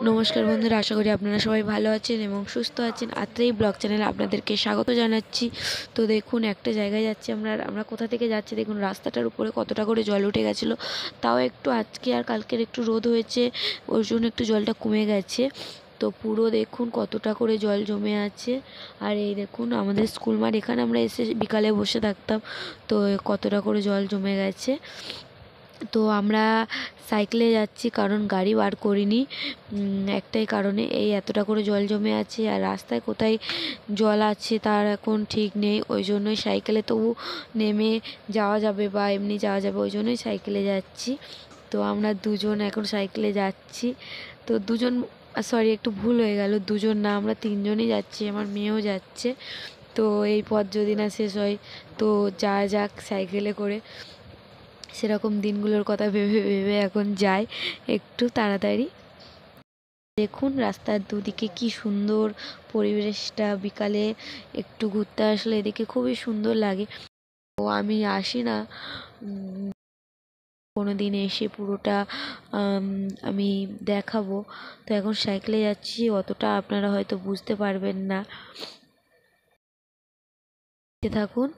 নমস্কার বন্ধুরা, আশা করি আপনারা সবাই ভালো আছেন এবং সুস্থ আছেন। আত্রেই ব্লগ চ্যানেলে আপনাদেরকে স্বাগত জানাচ্ছি। তো দেখুন, একটা জায়গায় যাচ্ছি আমরা কোথা থেকে যাচ্ছি দেখুন, রাস্তাটার উপরে কতটা করে জল উঠে গেছিলো। তাও একটু আজকে আর কালকের একটু রোদ হয়েছে, ওই জন্য একটু জলটা কমে গেছে। তো পুরো দেখুন কতটা করে জল জমে আছে। আর এই দেখুন আমাদের স্কুল মাঠ, এখানে আমরা এসে বিকালে বসে থাকতাম। তো কতটা করে জল জমে গেছে। তো আমরা সাইকেলে যাচ্ছি, কারণ গাড়ি বার করিনি। একটাই কারণে, এই এতটা করে জল জমে আছে আর রাস্তায় কোথায় জল আছে তার এখন ঠিক নেই। ওই জন্যই সাইকেলে তবু নেমে যাওয়া যাবে বা এমনি যাওয়া যাবে, ওই জন্যই সাইকেলে যাচ্ছি। তো আমরা দুজন এখন সাইকেলে যাচ্ছি। তো দুজন, সরি একটু ভুল হয়ে গেল, দুজন না, আমরা তিনজনই যাচ্ছি, আমার মেয়েও যাচ্ছে। তো এই পথ যদি না শেষ হয় তো যাওয়া যাক সাইকেলে করে। সেরকম দিনগুলোর কথা ভেবে ভেবে এখন যাই একটু তাড়াতাড়ি। দেখুন রাস্তার দুদিকে কি সুন্দর পরিবেশটা, বিকালে একটু ঘুরতে আসলে এদিকে খুবই সুন্দর লাগে। তো আমি আসি না কোনো দিন, এসে পুরোটা আমি দেখাবো। তো এখন সাইকেলে যাচ্ছি, অতটা আপনারা হয়তো বুঝতে পারবেন না, থাকুন।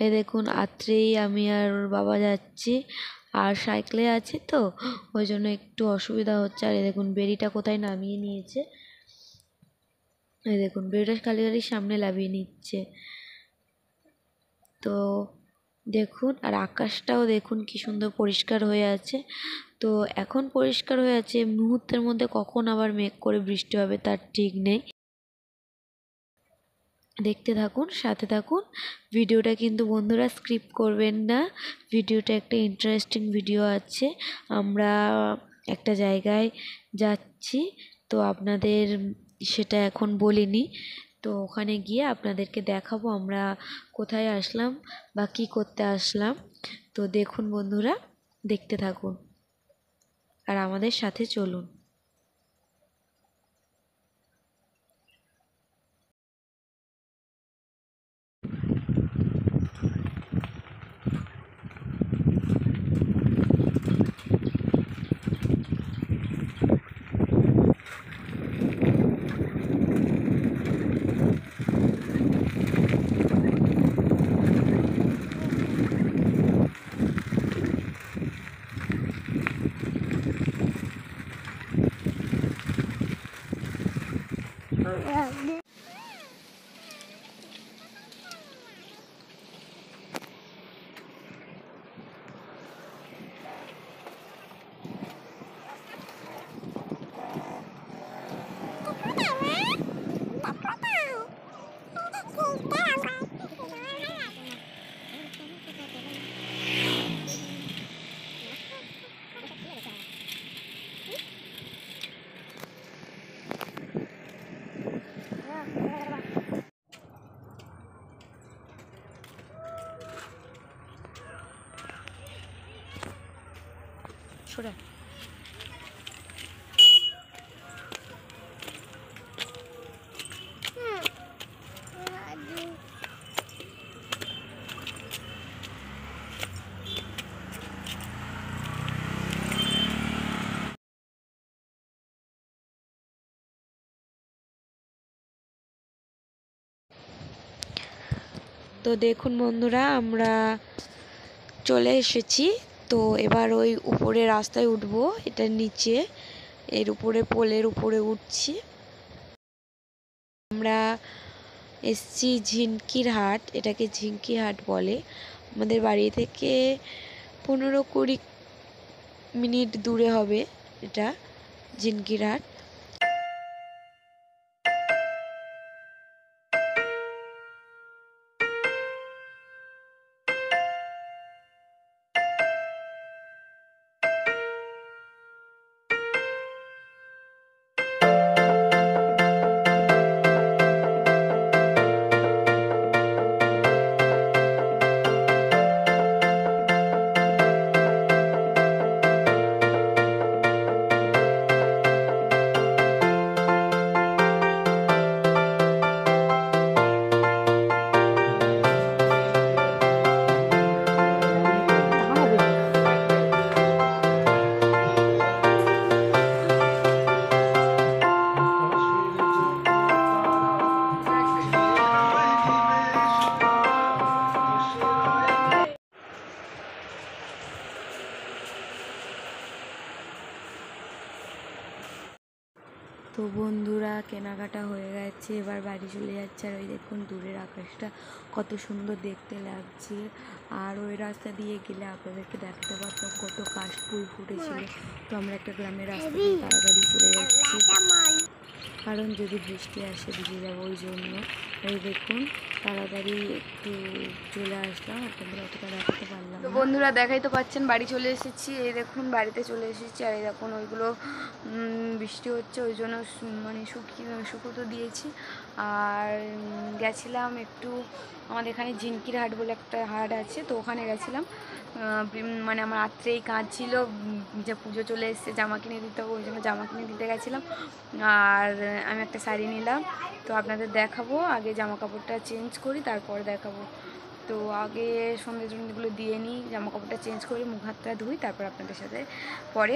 এই দেখুন আত্রেই আমি আর ওর বাবা যাচ্ছি, আর সাইকেলে আছি তো ওই জন্য একটু অসুবিধা হচ্ছে। আর এই দেখুন বেরিটা কোথায় নামিয়ে নিয়েছে, এই দেখুন বেরিটা খালি গাড়ির সামনে নামিয়ে নিচ্ছে। তো দেখুন, আর আকাশটাও দেখুন কি সুন্দর পরিষ্কার হয়ে আছে। তো এখন পরিষ্কার হয়ে আছে, মুহূর্তের মধ্যে কখন আবার মেঘ করে বৃষ্টি হবে তার ঠিক নেই। দেখতে থাকুন, সাথে থাকুন। ভিডিওটা কিন্তু বন্ধুরা স্কিপ করবেন না, ভিডিওটা একটা ইন্টারেস্টিং ভিডিও আছে। আমরা একটা জায়গায় যাচ্ছি, তো আপনাদের সেটা এখন বলিনি। তো ওখানে গিয়ে আপনাদেরকে দেখাবো আমরা কোথায় আসলাম বা কী করতে আসলাম। তো দেখুন বন্ধুরা, দেখতে থাকুন আর আমাদের সাথে চলুন। সরে তো দেখুন বন্ধুরা, আমরা চলে এসেছি। তো এবার ওই উপরে রাস্তায় উঠবো, এটার নিচে এর উপরে পোলের উপরে উঠছি। আমরা এসছি ঝিনকির হাট, এটাকে ঝিনকি হাট বলে। আমাদের বাড়ি থেকে 15-20 মিনিট দূরে হবে এটা, ঝিনকির হাট। তো বন্ধুরা কেনাকাটা হয়ে গেছে, এবার বাড়ি চলে যাচ্ছে। আর ওই দেখুন দূরের আকাশটা কত সুন্দর দেখতে লাগছে। আর ওই রাস্তা দিয়ে গেলে আপনাদেরকে দেখাতে পারতাম কত কাশফুল ফুটেছিল। তো আমরা একটা গ্রামের রাস্তা দিয়ে তাড়াতাড়ি চলে যাচ্ছি, কারণ যদি বৃষ্টি আসে ভিজে যাবো ওই জন্য। এই দেখুন তাড়াতাড়ি একটু চলে আসলাম, আপনাদের অতটা দেখাতে পারলাম তো না। বন্ধুরা দেখাই তো পাচ্ছেন বাড়ি চলে এসেছি। এই দেখুন বাড়িতে চলে এসেছি। আর এই দেখুন ওইগুলো বৃষ্টি হচ্ছে ওই জন্য মানে শুকোতে দিয়েছি। আর গেছিলাম একটু আমাদের এখানে ঝিনকির হাট বলে একটা হাট আছে, তো ওখানে গেছিলাম। মানে আমার রাত্রেই কাজ ছিল, যে পুজো চলে এসেছে, জামা কিনে দিতে হবে, ওই জন্য জামা কিনে দিতে গেছিলাম। আর আমি একটা শাড়ি নিলাম, তো আপনাদের দেখাবো। আগে জামা কাপড়টা চেঞ্জ করি তারপর দেখাবো। তো আগে সন্ধ্যে টন্ধ্যেগুলো দিয়ে নিই, জামা কাপড়টা চেঞ্জ করি, মুখ হাতটা ধুই, তারপর আপনাদের সাথে পরে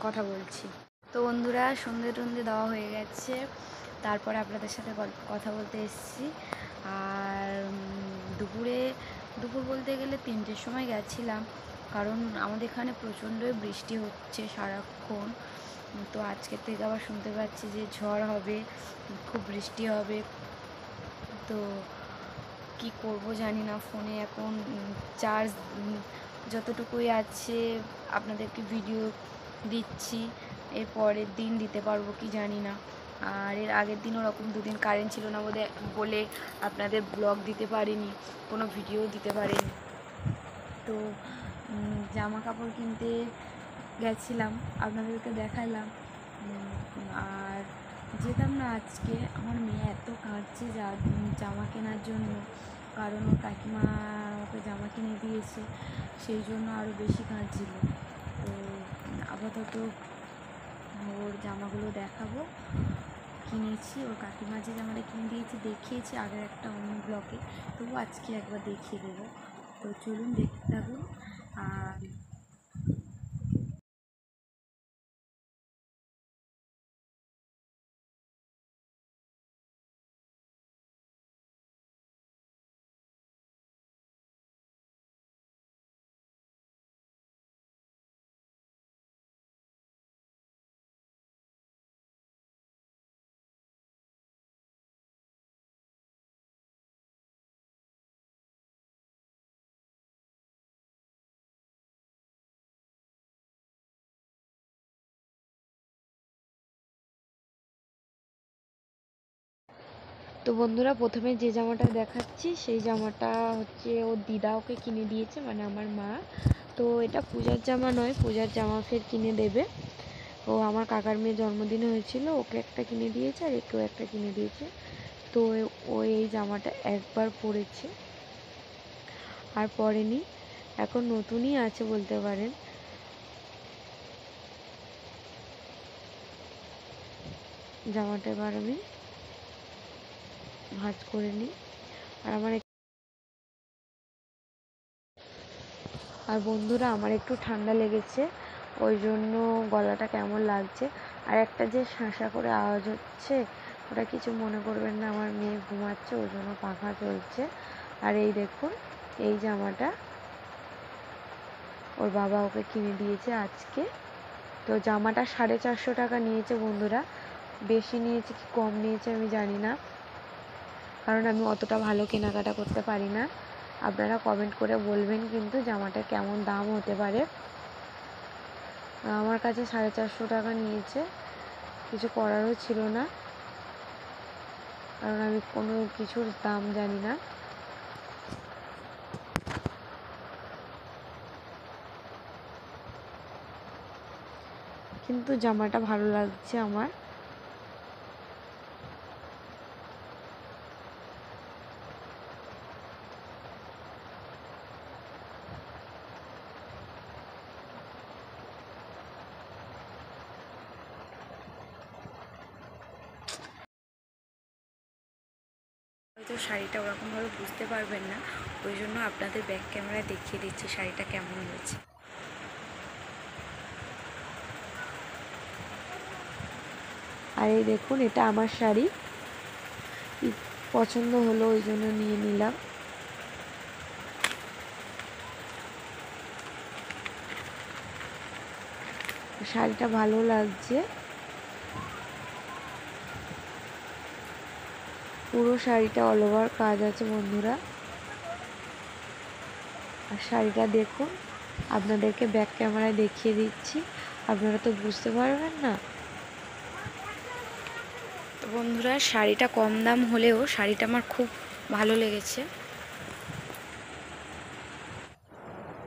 কথা বলছি। তো বন্ধুরা সন্ধ্যে টন্ধ্যে দেওয়া হয়ে গেছে, তারপরে আপনাদের সাথে কথা বলতে এসেছি। আর দুপুর বলতে গেলে 3টের সময় গেছিলাম, কারণ আমাদের এখানে প্রচণ্ডই বৃষ্টি হচ্ছে সারাক্ষণ। তো আজকের থেকে আবার শুনতে পাচ্ছি যে ঝড় হবে, খুব বৃষ্টি হবে। তো কি করব জানি না, ফোনে এখন চার্জ যতটুকুই আছে আপনাদেরকে ভিডিও দিচ্ছি, এর পরের দিন দিতে পারবো কি জানি না। আর এর আগের দিন ওরকম 2 দিন কারেন্ট ছিল না বলে আপনাদের ব্লগ দিতে পারিনি, কোনো ভিডিও দিতে পারিনি। তো জামা কাপড় কিনতে গেছিলাম, আপনাদেরকে দেখালাম। আর যেতাম না আজকে, আমার মেয়ে এত কাঁদছে জামা কেনার জন্য, কারণ ওর কাকিমা ওকে জামা কিনে দিয়েছে, সেই জন্য আরও বেশি কাঁদছিল। তো আপাতত ওর জামাগুলো দেখাবো, কিনেছি। ওর কাকিমা যে জামাটা কিনে দিয়েছে দেখিয়েছি আগের একটা অন্য ব্লগে, তবু আজকে একবার দেখিয়ে দেবো। তো চলুন দেখতে থাকুন। আর তো বন্ধুরা প্রথমে যে জামাটা দেখাচ্ছি সেই জামাটা হচ্ছে ওর দিদা ওকে কিনে দিয়েছে, মানে আমার মা। তো এটা পূজার জামা নয়, পূজার জামা ফের কিনে দেবে। ও আমার কাকার মেয়ে জন্মদিনে হয়েছিল, ওকে একটা কিনে দিয়েছে আর একেও একটা কিনে দিয়েছে। তো ও এই জামাটা একবার পরেছে আর পরেনি, এখন নতুনই আছে বলতে পারেন। জামাটা এবার আমি ভাঁজ করে নিই। আর বন্ধুরা আমার একটু ঠান্ডা লেগেছে, ওই জন্য গলাটা কেমন লাগছে। আর একটা যে শাঁসা করে আওয়াজ হচ্ছে, ওটা কিছু মনে করবেন না, আমার মেয়ে ঘুমাচ্ছে ওই জন্য পাখা চলছে। আর এই দেখুন এই জামাটা ওর বাবা ওকে কিনে দিয়েছে আজকে। তো জামাটা 450 টাকা নিয়েছে বন্ধুরা, বেশি নিয়েছে কি কম নিয়েছে আমি জানি না, কারণ আমি অতটা ভালো কেনাকাটা করতে পারি না। আপনারা কমেন্ট করে বলবেন কিন্তু জামাটা কেমন দাম হতে পারে। আমার কাছে 450 টাকা নিয়েছে, কিছু করারও ছিল না, কারণ আমি কোনো কিছুর দাম জানি না। কিন্তু জামাটা ভালো লাগছে আমার। হয়তো শাড়িটা ওরকমভাবে বুঝতে পারবেন না, ওই জন্য আপনাদের ব্যাক ক্যামেরায় দেখিয়ে দিচ্ছি শাড়িটা কেমন হয়েছে। আর এই দেখুন এটা আমার শাড়ি, পছন্দ হলো ওই জন্য নিয়ে নিলাম। শাড়িটা ভালো লাগছে। পুরো শাড়িটা অল ওভার কাজ আছে বন্ধুরা। আর শাড়িটা দেখুন, আপনাদেরকে ব্যাক ক্যামেরায় দেখিয়ে দিচ্ছি, আপনারা তো বুঝতে পারবেন না। তো বন্ধুরা, শাড়িটা কম দাম হলেও শাড়িটা আমার খুব ভালো লেগেছে।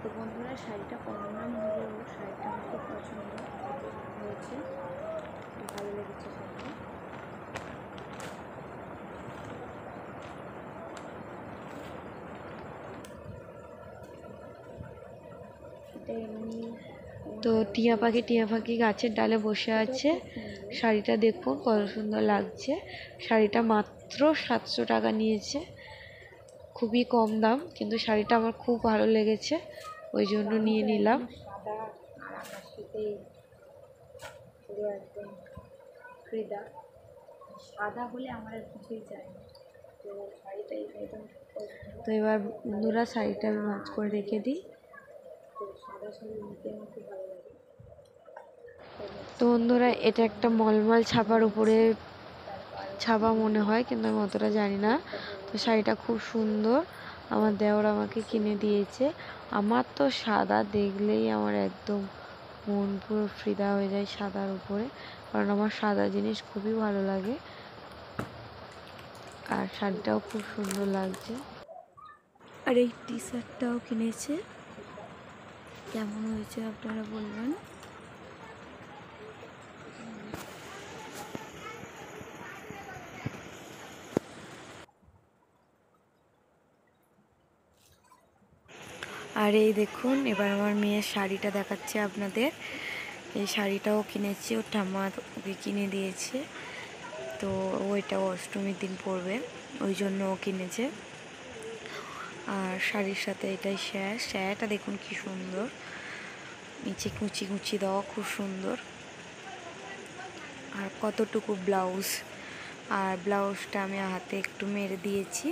তো বন্ধুরা, শাড়িটা কম দাম হলেও শাড়িটা আমার খুব পছন্দ হয়েছে, ভালো লেগেছে শাড়িটা। এটা এমনি তো টিয়া পাখি গাছের ডালে বসে আছে। শাড়িটা দেখুন কত সুন্দর লাগছে। শাড়িটা মাত্র 700 টাকা নিয়েছে, খুবই কম দাম, কিন্তু শাড়িটা আমার খুব ভালো লেগেছে, ওই জন্য নিয়ে নিলাম। সাদা আর আকাশিতে পুরো একদম ফিদা, সাদা হলে আমার আর কিছুই চাই না। তো শাড়িটা একদম তো এবার বন্ধুরা শাড়িটা আমি ভাঁজ করে রেখে দিই। তো সাদা শাড়ি নিতে আমার খুব ভালো লাগে। তো বন্ধুরা, এটা একটা মলমল ছাপার উপরে ছাপা মনে হয়, কিন্তু আমি অতটা জানি না। তো শাড়িটা খুব সুন্দর, আমার দেওর আমাকে কিনে দিয়েছে। আমার তো সাদা দেখলেই আমার একদম মন পুরো ফিদা হয়ে যায় সাদার উপরে, কারণ আমার সাদা জিনিস খুবই ভালো লাগে। আর শাড়িটাও খুব সুন্দর লাগছে। আর এই টি শার্টটাও কিনেছে, কেমন হয়েছে আপনারা বলবেন। আর এই দেখুন, এবার আমার মেয়ের শাড়িটা দেখাচ্ছে আপনাদের। এই শাড়িটাও কিনেছি, ওর ঠাম্মা ওকে কিনে দিয়েছে। তো ওইটা অষ্টমীর দিন পরবে, ওই জন্য ও কিনেছে। আর শাড়ির সাথে এটাই শাড়িটা দেখুন কি সুন্দর, নিচে কুচি কুচি দেওয়া, খুব সুন্দর। আর কতটুকু ব্লাউজ, আর ব্লাউজটা আমি হাতে একটু মেরে দিয়েছি,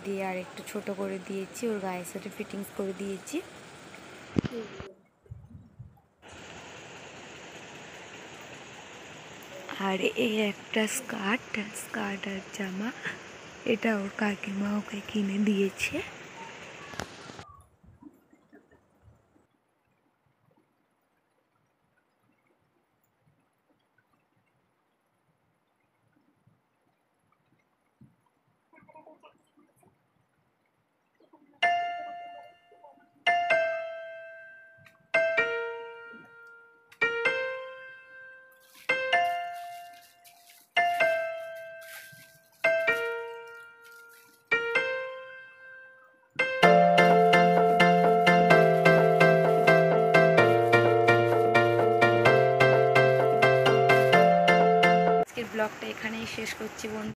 দিয়ে আর একটু ছোট করে দিয়েছি, ওর গায়ের সাথে ফিটিংস করে দিয়েছি। আর এই একটা স্কার্ট আর জামা, এটা ওর কাকিমা ওকে কিনে দিয়েছে। আজকের ব্লগটা এখানেই শেষ করছি বন্ধু।